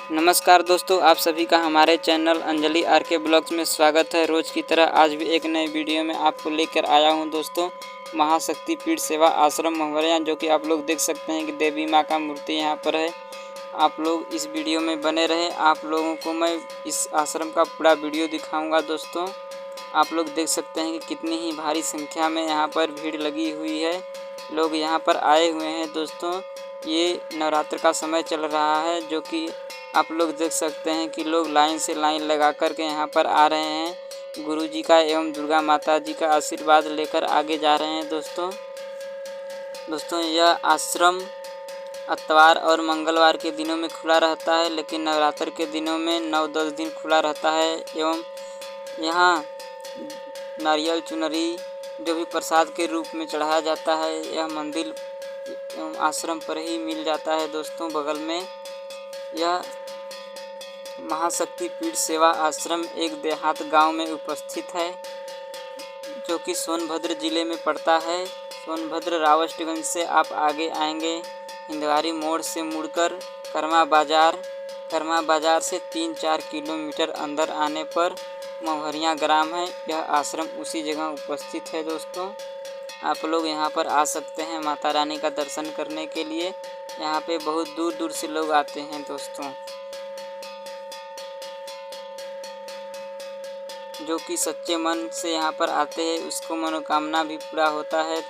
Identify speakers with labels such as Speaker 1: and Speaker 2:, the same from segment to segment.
Speaker 1: नमस्कार दोस्तों, आप सभी का हमारे चैनल अंजलि आरके ब्लॉग्स में स्वागत है। रोज़ की तरह आज भी एक नए वीडियो में आपको लेकर आया हूं दोस्तों। महाशक्ति पीठ सेवा आश्रम महुरिया, जो कि आप लोग देख सकते हैं कि देवी मां का मूर्ति यहां पर है। आप लोग इस वीडियो में बने रहें। आप लोगों को मैं इस आश्रम का पूरा वीडियो दिखाऊँगा दोस्तों। आप लोग देख सकते हैं कि कितनी ही भारी संख्या में यहाँ पर भीड़ लगी हुई है। लोग यहाँ पर आए हुए हैं दोस्तों। ये नवरात्र का समय चल रहा है, जो कि आप लोग देख सकते हैं कि लोग लाइन से लाइन लगा कर के यहाँ पर आ रहे हैं। गुरुजी का एवं दुर्गा माता जी का आशीर्वाद लेकर आगे जा रहे हैं दोस्तों यह आश्रम इतवार और मंगलवार के दिनों में खुला रहता है, लेकिन नवरात्र के दिनों में 9-10 दिन खुला रहता है। एवं यहाँ नारियल चुनरी जो भी प्रसाद के रूप में चढ़ाया जाता है, यह मंदिर एवं आश्रम पर ही मिल जाता है दोस्तों। बगल में यह महाशक्ति पीठ सेवा आश्रम एक देहात गांव में उपस्थित है, जो कि सोनभद्र ज़िले में पड़ता है। सोनभद्र रावस्टगंज से आप आगे आएंगे, हिंदवारी मोड़ से मुड़कर कर्मा बाज़ार से 3-4 किलोमीटर अंदर आने पर महुरिया ग्राम है। यह आश्रम उसी जगह उपस्थित है दोस्तों। आप लोग यहाँ पर आ सकते हैं माता रानी का दर्शन करने के लिए। यहाँ पे बहुत दूर दूर से लोग आते हैं दोस्तों, जो कि सच्चे मन से यहाँ पर आते हैं, उसको मनोकामना भी पूरा होता है।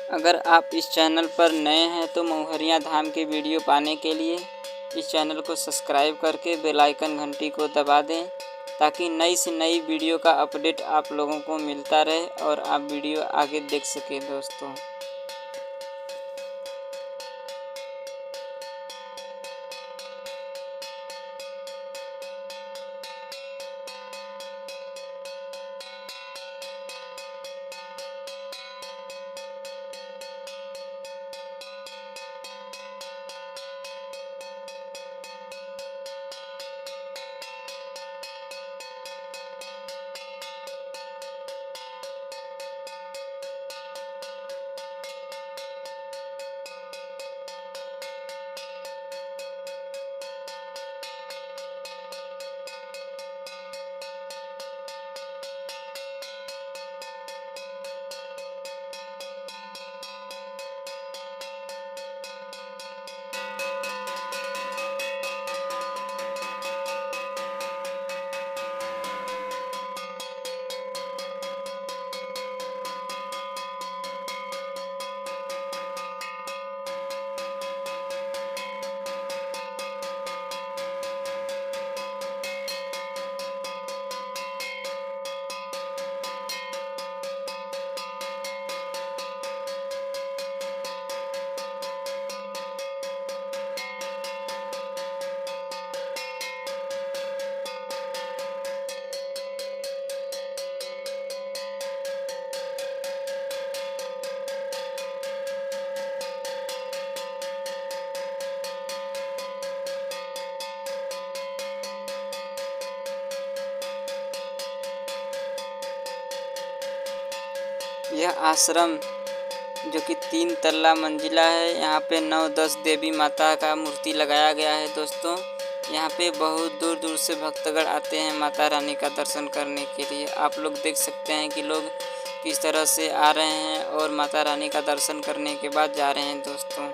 Speaker 1: अगर आप इस चैनल पर नए हैं तो महुरिया धाम के वीडियो पाने के लिए इस चैनल को सब्सक्राइब करके बेल आइकन घंटी को दबा दें, ताकि नई से नई वीडियो का अपडेट आप लोगों को मिलता रहे और आप वीडियो आगे देख सकें दोस्तों। यह आश्रम जो कि 3 तल्ला मंजिला है, यहाँ पे 9-10 देवी माता का मूर्ति लगाया गया है दोस्तों। यहाँ पे बहुत दूर दूर से भक्तगण आते हैं माता रानी का दर्शन करने के लिए। आप लोग देख सकते हैं कि लोग किस तरह से आ रहे हैं और माता रानी का दर्शन करने के बाद जा रहे हैं दोस्तों।